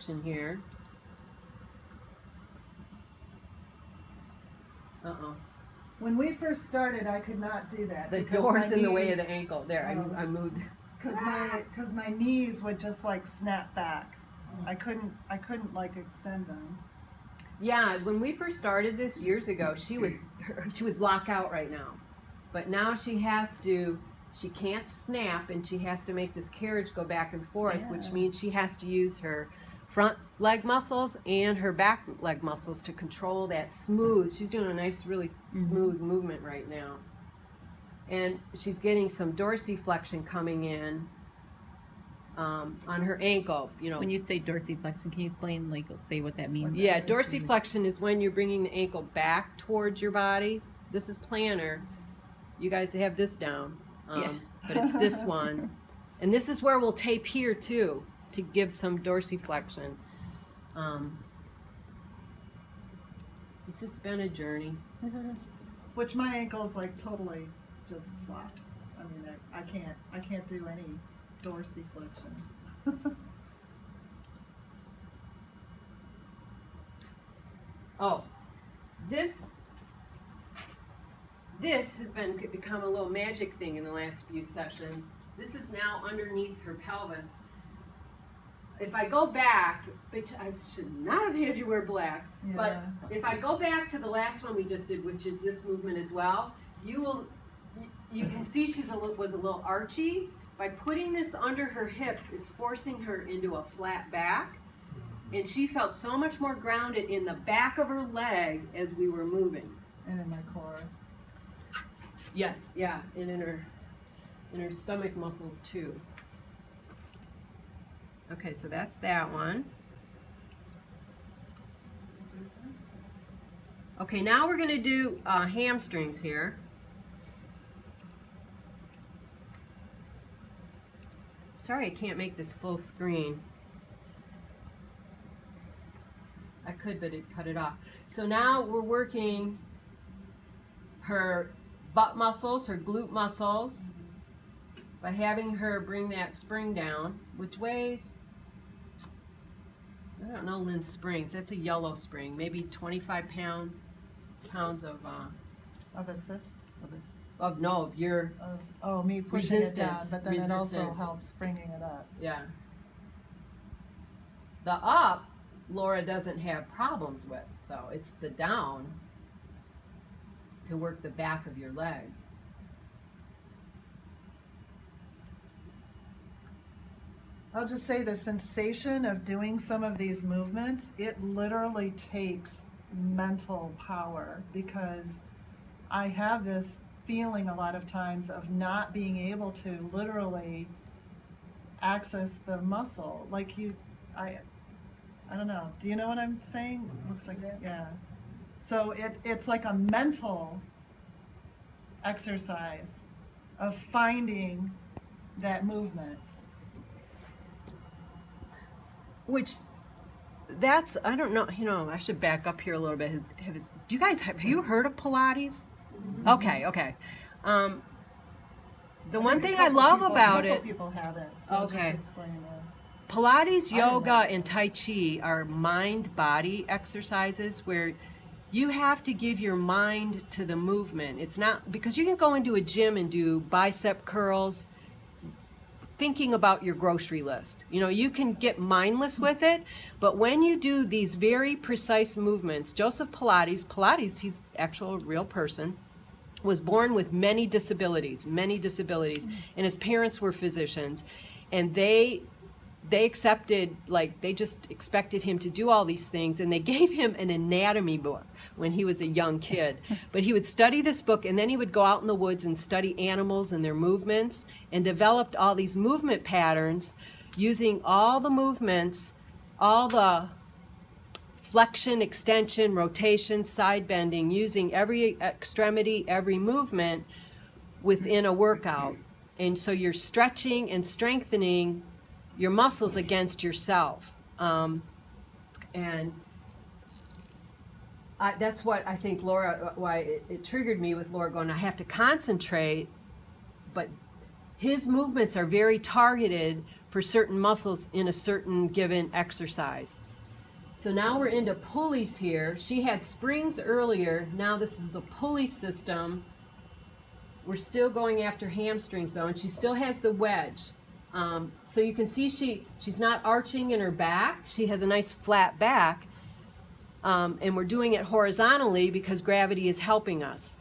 dorsiflexion here. When we first started, I could not do that. The door's in the way of the ankle. There, I moved. Because my knees would just like snap back. I couldn't like extend them. Yeah, when we first started this years ago, she would lock out right now, but now she can't snap, and she has to make this carriage go back and forth, which means she has to use her front leg muscles and her back leg muscles to control that smooth. She's doing a nice, really smooth movement right now, and she's getting some dorsiflexion coming in on her ankle. You know, when you say dorsiflexion, can you explain, like, say what that means? Yeah, dorsiflexion is when you're bringing the ankle back towards your body. This is plantar. You guys have this down, but it's this one, and this is where we'll tape here too to give some dorsiflexion. It's just been a journey. Which my ankle's like totally just flops. I mean, I can't do any dorsiflexion. Oh, this has become a little magic thing in the last few sessions. This is now underneath her pelvis. If I go back, which I should not have had you wear black, but if I go back to the last one we just did, which is this movement as well, you can see was a little archy. By putting this under her hips, it's forcing her into a flat back, and she felt so much more grounded in the back of her leg as we were moving. And in my core. Yes, yeah, and in her stomach muscles too. Okay, so that's that one. Okay, now we're going to do hamstrings here. Sorry, I can't make this full screen. I could, but it cut it off. So now we're working her butt muscles, her glute muscles, by having her bring that spring down, which weighs, I don't know, Lynn's springs. That's a yellow spring, maybe 25 pounds of assist. Of your me pushing it down, resistance. but then it also helps bringing it up. Yeah. The up, Laura doesn't have problems with, though. It's the down to work the back of your leg. I'll just say the sensation of doing some of these movements, it literally takes mental power, because I have this feeling a lot of times of not being able to literally access the muscle. Like I don't know. Do you know what I'm saying? Looks like, yeah. So it's like a mental exercise of finding that movement. Which, that's, I don't know, I should back up here a little bit. Have you heard of Pilates? Mm-hmm. Okay. The one thing I love about it, people have it, so just explain it. Pilates, yoga, and Tai Chi are mind-body exercises where you have to give your mind to the movement. It's not, because you can go into a gym and do bicep curls, thinking about your grocery list. You can get mindless with it, but when you do these very precise movements, Joseph Pilates, he's actual real person, was born with many disabilities, and his parents were physicians, and they accepted, like, they just expected him to do all these things, and they gave him an anatomy book when he was a young kid. But he would study this book, and then he would go out in the woods and study animals and their movements, and developed all these movement patterns using all the movements, all the flexion, extension, rotation, side bending, using every extremity, every movement within a workout. And so you're stretching and strengthening your muscles against yourself. And that's what I think Laura, why it triggered me with Laura going, I have to concentrate, but his movements are very targeted for certain muscles in a certain given exercise. So now we're into pulleys here. She had springs earlier. Now this is a pulley system. We're still going after hamstrings though, and she still has the wedge. So you can see she's not arching in her back. She has a nice flat back. And we're doing it horizontally because gravity is helping us.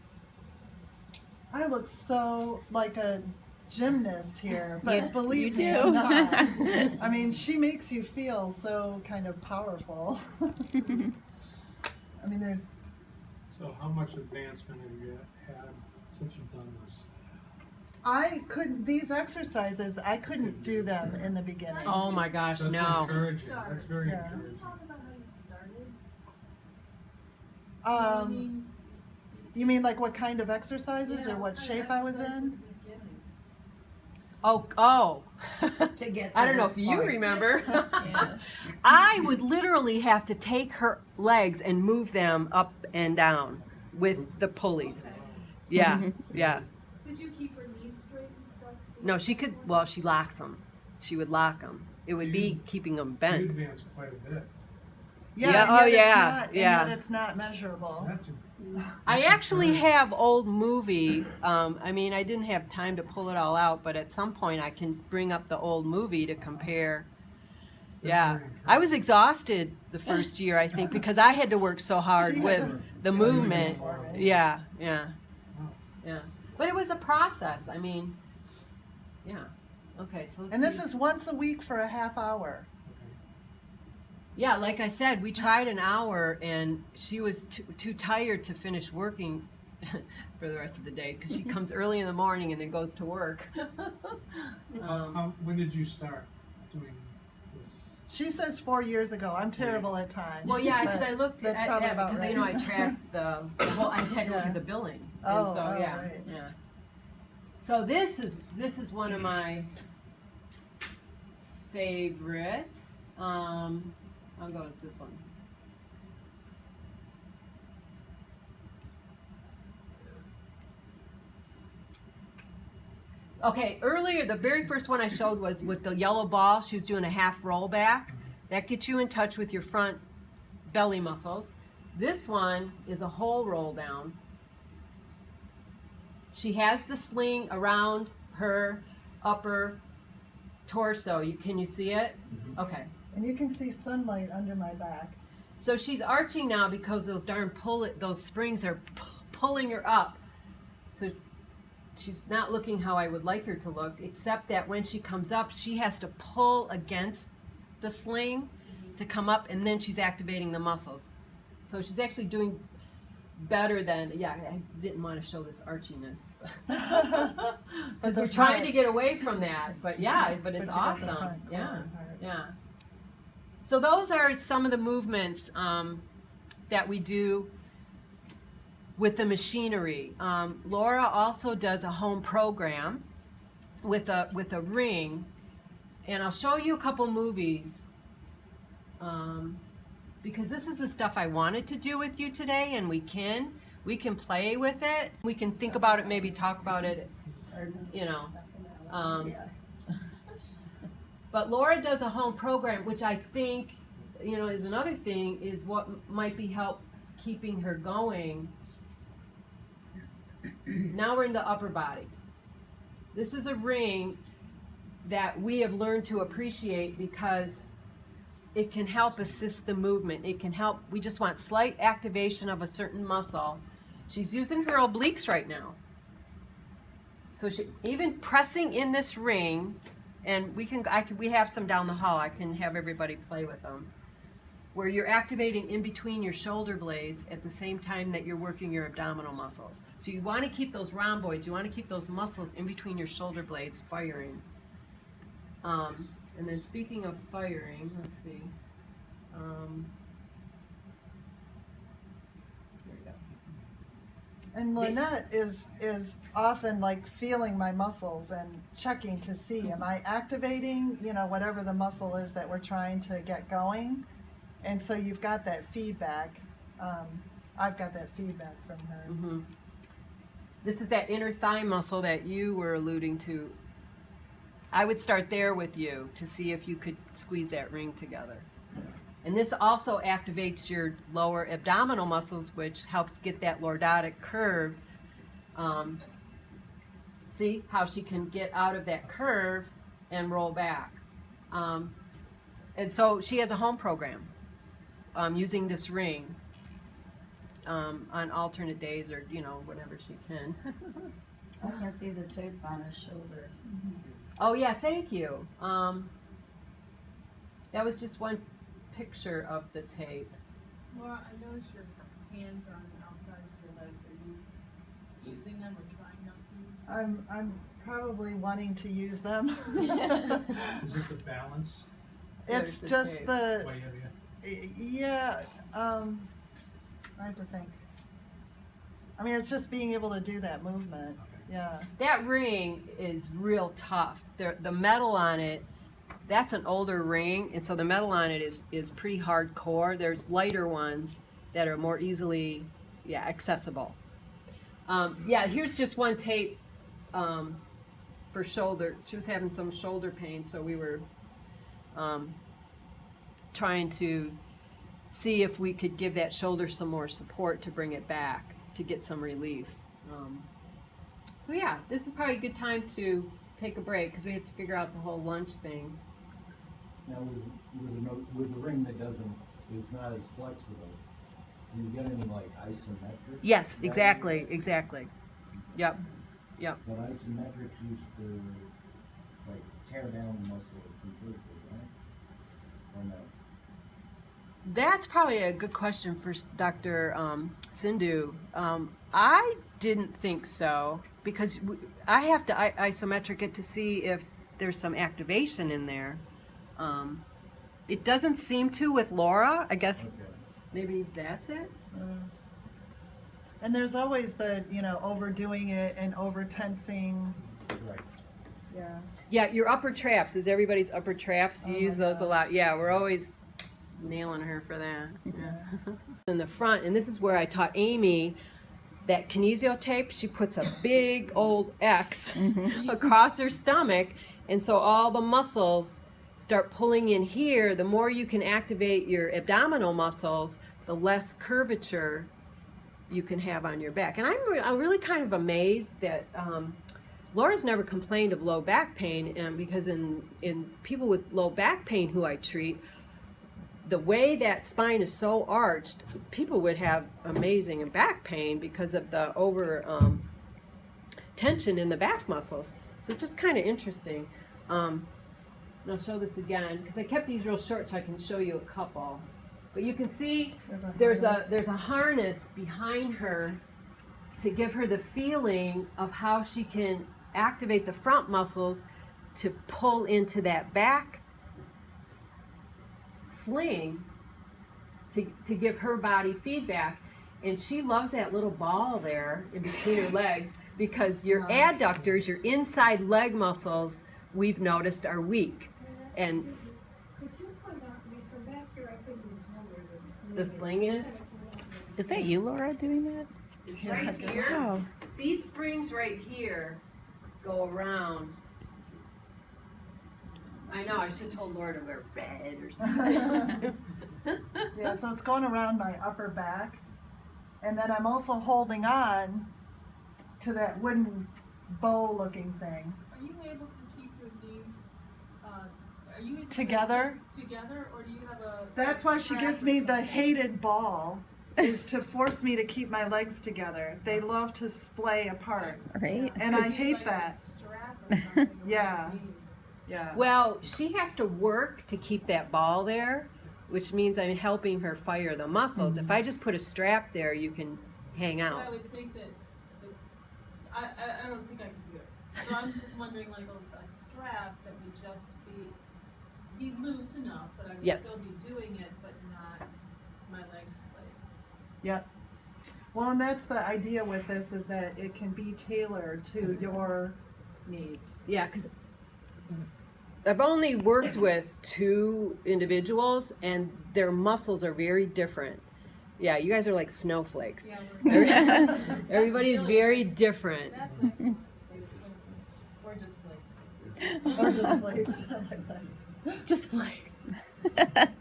I look so like a gymnast here, but You- believe you me, do. I'm not. I mean, she makes you feel so kind of powerful. I mean, there's, So how much advancement have you had since you've done this? these exercises, I couldn't do them in the beginning. Oh my gosh, That's no. encouraging. That's very Yeah. encouraging. You mean like what kind of exercises or what shape I was in? Oh. To get to I don't know this if you point. remember. Yeah. I would literally have to take her legs and move them up and down with the pulleys. Yeah, yeah. Did you keep her knees straight and stuff too? No, she could, well, she locks them. She would lock them. It would be keeping them You bent. advanced quite a bit. Yeah, and oh, yet it's yeah, not- yeah. And yet it's not measurable. That's I actually have old movie. I mean, I didn't have time to pull it all out, but at some point I can bring up the old movie to compare. Yeah, I was exhausted the first year, I think, because I had to work so hard She with had to the do movement. everything for me. Yeah, yeah, yeah. But it was a process. I mean, yeah. Okay, so let's And this see. is once a week for a half hour. Yeah, like I said, we tried an hour, and she was too tired to finish working for the rest of the day because she comes early in the morning and then goes to work. When did you start doing this? She says 4 years ago. I'm terrible at time. Well, yeah, because but I looked that's at probably that about because right. I tracked the whole. I had to look Yeah. at the billing, Oh, and so oh, yeah, right. yeah. So this is one of my favorites. I'll go with this one. Okay, earlier, the very first one I showed was with the yellow ball. She was doing a half roll back. That gets you in touch with your front belly muscles. This one is a whole roll down. She has the sling around her upper torso. Can you see it? Okay. And you can see sunlight under my back. So she's arching now because those darn those springs are pulling her up. So she's not looking how I would like her to look, except that when she comes up, she has to pull against the sling to come up, and then she's activating the muscles. So she's actually doing better than, yeah, I didn't want to show this archiness. Because the we're trying front- to get away from that, but yeah, but it's But you got the awesome. front Yeah, going part. yeah. So those are some of the movements that we do with the machinery. Laura also does a home program with a ring, and I'll show you a couple movies because this is the stuff I wanted to do with you today, and we can play with it. We can think about it, maybe talk about it, or, you know. But Laura does a home program, which I think, you know, is another thing, is what might be help keeping her going. Now we're in the upper body. This is a ring that we have learned to appreciate because it can help assist the movement. It can help, we just want slight activation of a certain muscle. She's using her obliques right now. So she, even pressing in this ring, and we have some down the hall. I can have everybody play with them. Where you're activating in between your shoulder blades at the same time that you're working your abdominal muscles. So you want to keep those rhomboids, you want to keep those muscles in between your shoulder blades firing. And then speaking of firing, let's see. There we go. And Lynette is often like feeling my muscles and checking to see, am I activating, you know, whatever the muscle is that we're trying to get going. And so you've got that feedback. I've got that feedback from her. This is that inner thigh muscle that you were alluding to. I would start there with you to see if you could squeeze that ring together. And this also activates your lower abdominal muscles, which helps get that lordotic curve. See how she can get out of that curve and roll back. And so she has a home program using this ring on alternate days, or whenever she can. I can see the tape on her shoulder. Oh yeah, thank you. That was just one picture of the tape. Laura, I noticed your hands are on the outside of your legs. Are you using them or trying not to use them? I'm probably wanting to use them. Is it the balance? It's There's the just tape. the, Why have you? yeah, I have to think. I mean, it's just being able to do that movement, yeah. That ring is real tough. The metal on it, that's an older ring, and so the metal on it is pretty hardcore. There's lighter ones that are more easily, accessible. Here's just one tape for shoulder. She was having some shoulder pain, so we were trying to see if we could give that shoulder some more support to bring it back, to get some relief. So yeah, this is probably a good time to take a break because we have to figure out the whole lunch thing. Now, with the ring that is not as flexible, do you get any like isometric? Yes, That- exactly. Yep. But isometrics used to like tear down the muscle completely, right? Or no? That's probably a good question for Dr. Sindhu. I didn't think so because I have to isometric it to see if there's some activation in there. It doesn't seem to with Laura. I guess Okay. maybe that's it. And there's always the, overdoing it and over tensing, Right. yeah. Yeah, your upper traps is everybody's upper traps. You Oh use my those a gosh. lot. Yeah, we're always nailing her for that. Yeah. In the front, and this is where I taught Amy that kinesio tape. She puts a big old X across her stomach, and so all the muscles start pulling in here. The more you can activate your abdominal muscles, the less curvature you can have on your back. And I'm really kind of amazed that Laura's never complained of low back pain, and because in people with low back pain who I treat, the way that spine is so arched, people would have amazing back pain because of the over tension in the back muscles. So it's just kind of interesting. And I'll show this again because I kept these real short so I can show you a couple. But you can see there's a harness behind her to give her the feeling of how she can activate the front muscles to pull into that back sling to give her body feedback. And she loves that little ball there in between her legs because your adductors, your inside leg muscles, we've noticed are weak. And Could you point out to me from back here, I couldn't even tell where the sling is Is that you, Laura, doing that? Yeah, I right guess here. Oh. These springs right here go around. I know, I should have told Laura to wear red or something. Yeah, so it's going around my upper back. And then I'm also holding on to that wooden bow looking thing. Are you able to keep your knees, are you able to Together? together, or do you have a? That's why she strap gives or me the something? hated ball, is to force me to keep my legs together. They love to splay apart. Right? And I Is it hate like a that. strap or something around Yeah. your knees? Yeah. Well, she has to work to keep that ball there, which means I'm helping her fire the muscles. If I just put a strap there, you can hang But out. I would think that, I don't think I could do it. So I'm just wondering, like, a strap that would just be loose enough, but I would Yes. still be doing it, but not my legs splayed. Yep. Well, and that's the idea with this, is that it can be tailored to your needs. Yeah, because I've only worked with 2 individuals, and their muscles are very different. Yeah, you guys are like snowflakes. Yeah, Everybody's really very different. That's excellent. Or just flakes. Or just flakes. I like that. Just flakes.